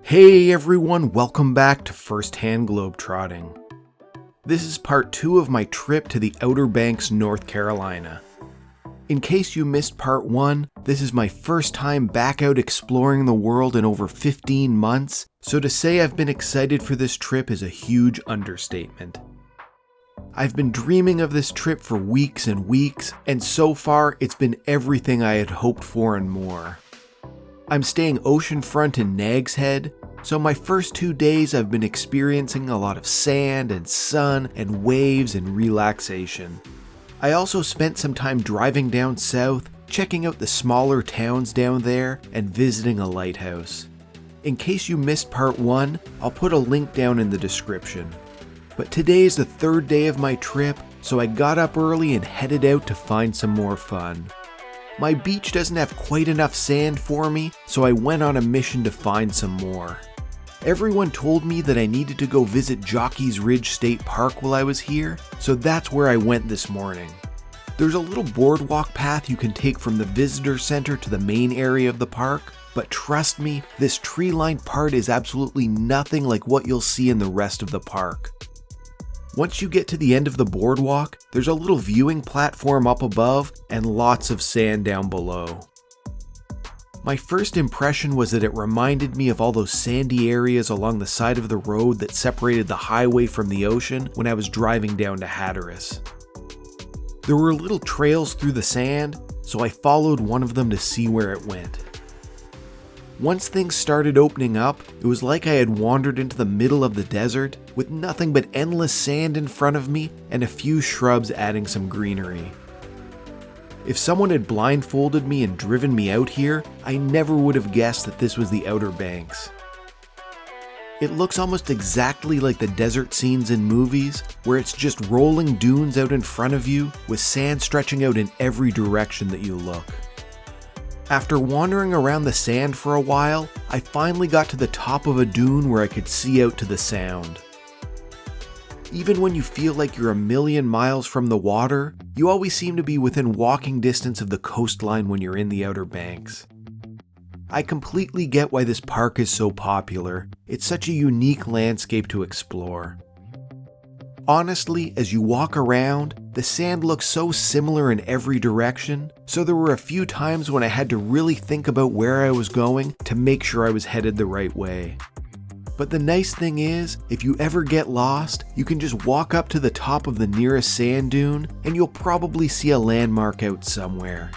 Hey everyone, welcome back to Firsthand Globetrotting. This is part 2 of my trip to the Outer Banks, North Carolina. In case you missed part 1, this is my first time back out exploring the world in over 15 months, so to say I've been excited for this trip is a huge understatement. I've been dreaming of this trip for weeks and weeks, and so far it's been everything I had hoped for and more. I'm staying oceanfront in Nags Head, so my first 2 days I've been experiencing a lot of sand and sun and waves and relaxation. I also spent some time driving down south, checking out the smaller towns down there, and visiting a lighthouse. In case you missed part 1, I'll put a link down in the description. But today is the 3rd day of my trip, so I got up early and headed out to find some more fun. My beach doesn't have quite enough sand for me, so I went on a mission to find some more. Everyone told me that I needed to go visit Jockey Ridge State Park while I was here, so that's where I went this morning. There's a little boardwalk path you can take from the visitor center to the main area of the park, but trust me, this tree-lined part is absolutely nothing like what you'll see in the rest of the park. Once you get to the end of the boardwalk, there's a little viewing platform up above and lots of sand down below. My first impression was that it reminded me of all those sandy areas along the side of the road that separated the highway from the ocean when I was driving down to Hatteras. There were little trails through the sand, so I followed one of them to see where it went. Once things started opening up, it was like I had wandered into the middle of the desert with nothing but endless sand in front of me and a few shrubs adding some greenery. If someone had blindfolded me and driven me out here, I never would have guessed that this was the Outer Banks. It looks almost exactly like the desert scenes in movies, where it's just rolling dunes out in front of you with sand stretching out in every direction that you look. After wandering around the sand for a while, I finally got to the top of a dune where I could see out to the sound. Even when you feel like you're a million miles from the water, you always seem to be within walking distance of the coastline when you're in the Outer Banks. I completely get why this park is so popular. It's such a unique landscape to explore. Honestly, as you walk around, the sand looks so similar in every direction, so there were a few times when I had to really think about where I was going to make sure I was headed the right way. But the nice thing is, if you ever get lost, you can just walk up to the top of the nearest sand dune and you'll probably see a landmark out somewhere.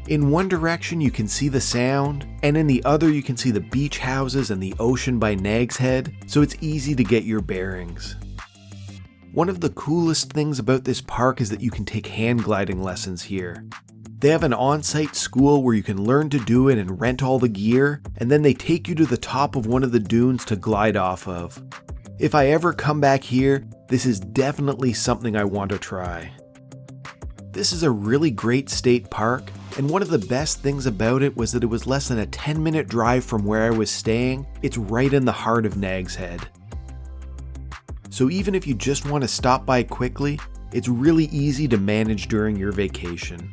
In one direction you can see the sound, and in the other you can see the beach houses and the ocean by Nags Head, so it's easy to get your bearings. One of the coolest things about this park is that you can take hand gliding lessons here. They have an on-site school where you can learn to do it and rent all the gear, and then they take you to the top of one of the dunes to glide off of. If I ever come back here, this is definitely something I want to try. This is a really great state park, and one of the best things about it was that it was less than a 10-minute drive from where I was staying. It's right in the heart of Nags Head. So even if you just want to stop by quickly, it's really easy to manage during your vacation.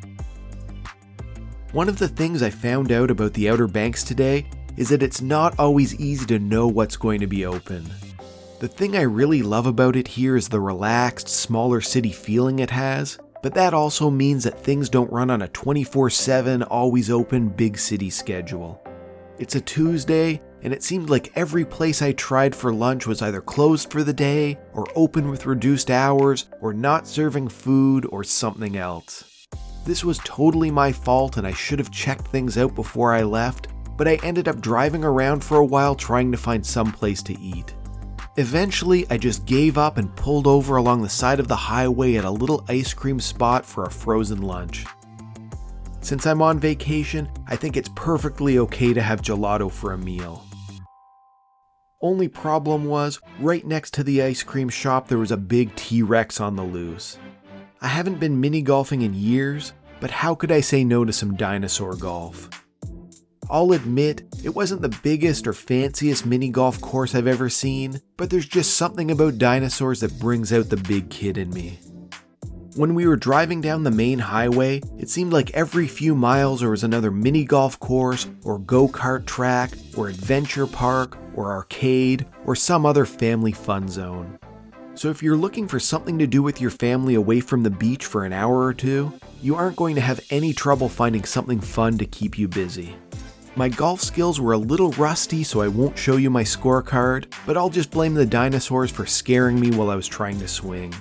One of the things I found out about the Outer Banks today is that it's not always easy to know what's going to be open. The thing I really love about it here is the relaxed, smaller city feeling it has, but that also means that things don't run on a 24/7, always open big city schedule. It's a Tuesday, and it seemed like every place I tried for lunch was either closed for the day, or open with reduced hours, or not serving food, or something else. This was totally my fault and I should have checked things out before I left, but I ended up driving around for a while trying to find some place to eat. Eventually, I just gave up and pulled over along the side of the highway at a little ice cream spot for a frozen lunch. Since I'm on vacation, I think it's perfectly okay to have gelato for a meal. Only problem was, right next to the ice cream shop there was a big T-Rex on the loose. I haven't been mini golfing in years, but how could I say no to some dinosaur golf? I'll admit, it wasn't the biggest or fanciest mini golf course I've ever seen, but there's just something about dinosaurs that brings out the big kid in me. When we were driving down the main highway, it seemed like every few miles there was another mini golf course, or go-kart track, or adventure park, or arcade, or some other family fun zone. So if you're looking for something to do with your family away from the beach for an hour or two, you aren't going to have any trouble finding something fun to keep you busy. My golf skills were a little rusty, so I won't show you my scorecard, but I'll just blame the dinosaurs for scaring me while I was trying to swing.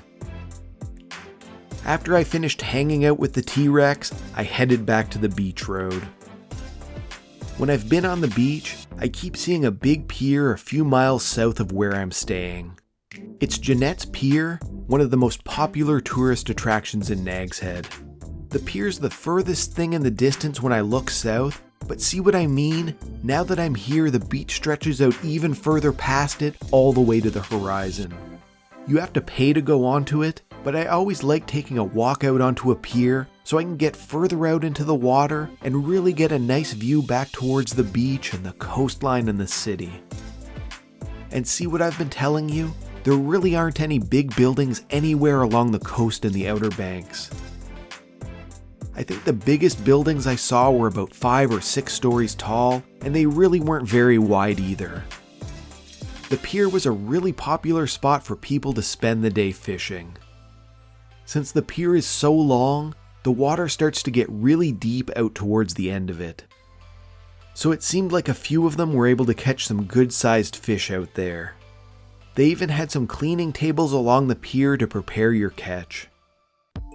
After I finished hanging out with the T-Rex, I headed back to the beach road. When I've been on the beach, I keep seeing a big pier a few miles south of where I'm staying. It's Jeanettes Pier, one of the most popular tourist attractions in Nags Head. The pier's the furthest thing in the distance when I look south, but see what I mean? Now that I'm here, the beach stretches out even further past it, all the way to the horizon. You have to pay to go onto it, but I always like taking a walk out onto a pier so I can get further out into the water and really get a nice view back towards the beach and the coastline and the city. And see what I've been telling you? There really aren't any big buildings anywhere along the coast and the Outer Banks. I think the biggest buildings I saw were about 5 or 6 stories tall, and they really weren't very wide either. The pier was a really popular spot for people to spend the day fishing. Since the pier is so long, the water starts to get really deep out towards the end of it. So it seemed like a few of them were able to catch some good-sized fish out there. They even had some cleaning tables along the pier to prepare your catch.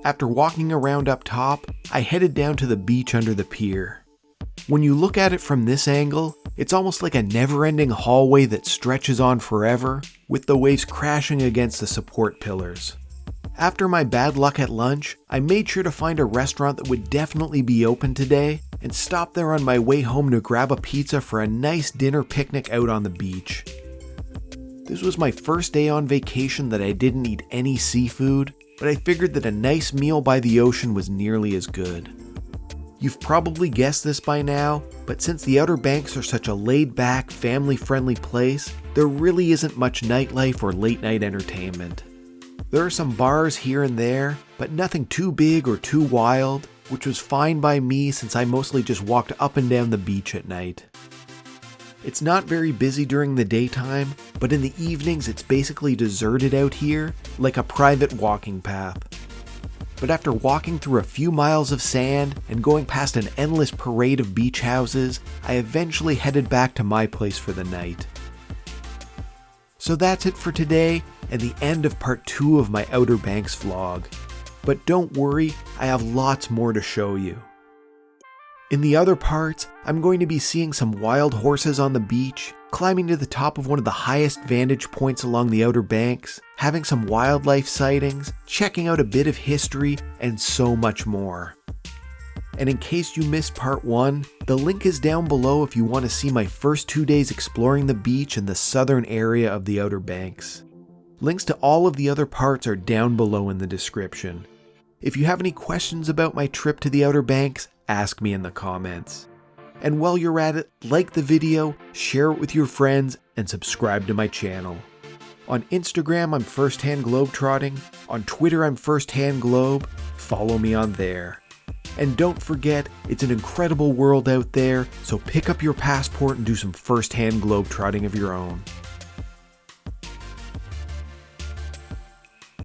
After walking around up top, I headed down to the beach under the pier. When you look at it from this angle, it's almost like a never-ending hallway that stretches on forever, with the waves crashing against the support pillars. After my bad luck at lunch, I made sure to find a restaurant that would definitely be open today, and stopped there on my way home to grab a pizza for a nice dinner picnic out on the beach. This was my first day on vacation that I didn't eat any seafood, but I figured that a nice meal by the ocean was nearly as good. You've probably guessed this by now, but since the Outer Banks are such a laid-back, family-friendly place, there really isn't much nightlife or late-night entertainment. There are some bars here and there, but nothing too big or too wild, which was fine by me since I mostly just walked up and down the beach at night. It's not very busy during the daytime, but in the evenings it's basically deserted out here, like a private walking path. But after walking through a few miles of sand and going past an endless parade of beach houses, I eventually headed back to my place for the night. So that's it for today, and the end of part 2 of my Outer Banks vlog. But don't worry, I have lots more to show you. In the other parts, I'm going to be seeing some wild horses on the beach, climbing to the top of one of the highest vantage points along the Outer Banks, having some wildlife sightings, checking out a bit of history, and so much more. And in case you missed part 1, the link is down below if you want to see my first 2 days exploring the beach in the southern area of the Outer Banks. Links to all of the other parts are down below in the description. If you have any questions about my trip to the Outer Banks, ask me in the comments. And while you're at it, like the video, share it with your friends, and subscribe to my channel. On Instagram, I'm Firsthand Globetrotting. On Twitter, I'm Firsthand Globe. Follow me on there. And don't forget, it's an incredible world out there, so pick up your passport and do some firsthand globetrotting of your own.